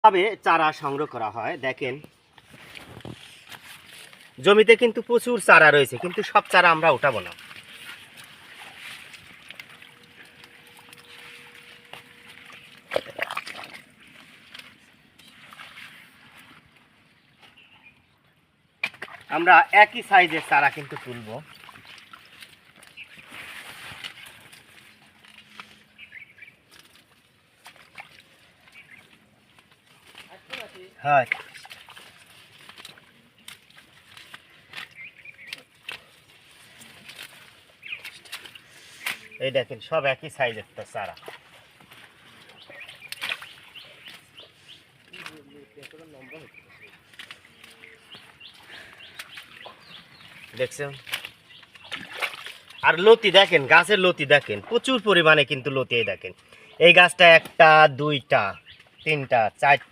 ভাবে চারা সংগ্রহ করা হয়। দেখেন জমিতে কিন্তু প্রচুর চারা রয়েছে, কিন্তু সব চারা আমরা উঠাবো না। আমরা একই সাইজের চারা কিন্তু তুলবো। হ্যাঁ, এই দেখেন সব একই সাইজের তো চারা। দেখছেন, আর লতি দেখেন, গাছের লতি দেখেন প্রচুর পরিমাণে কিন্তু লতি। এই দেখেন এই গাছটা একটা দুইটা তিনটা চারটা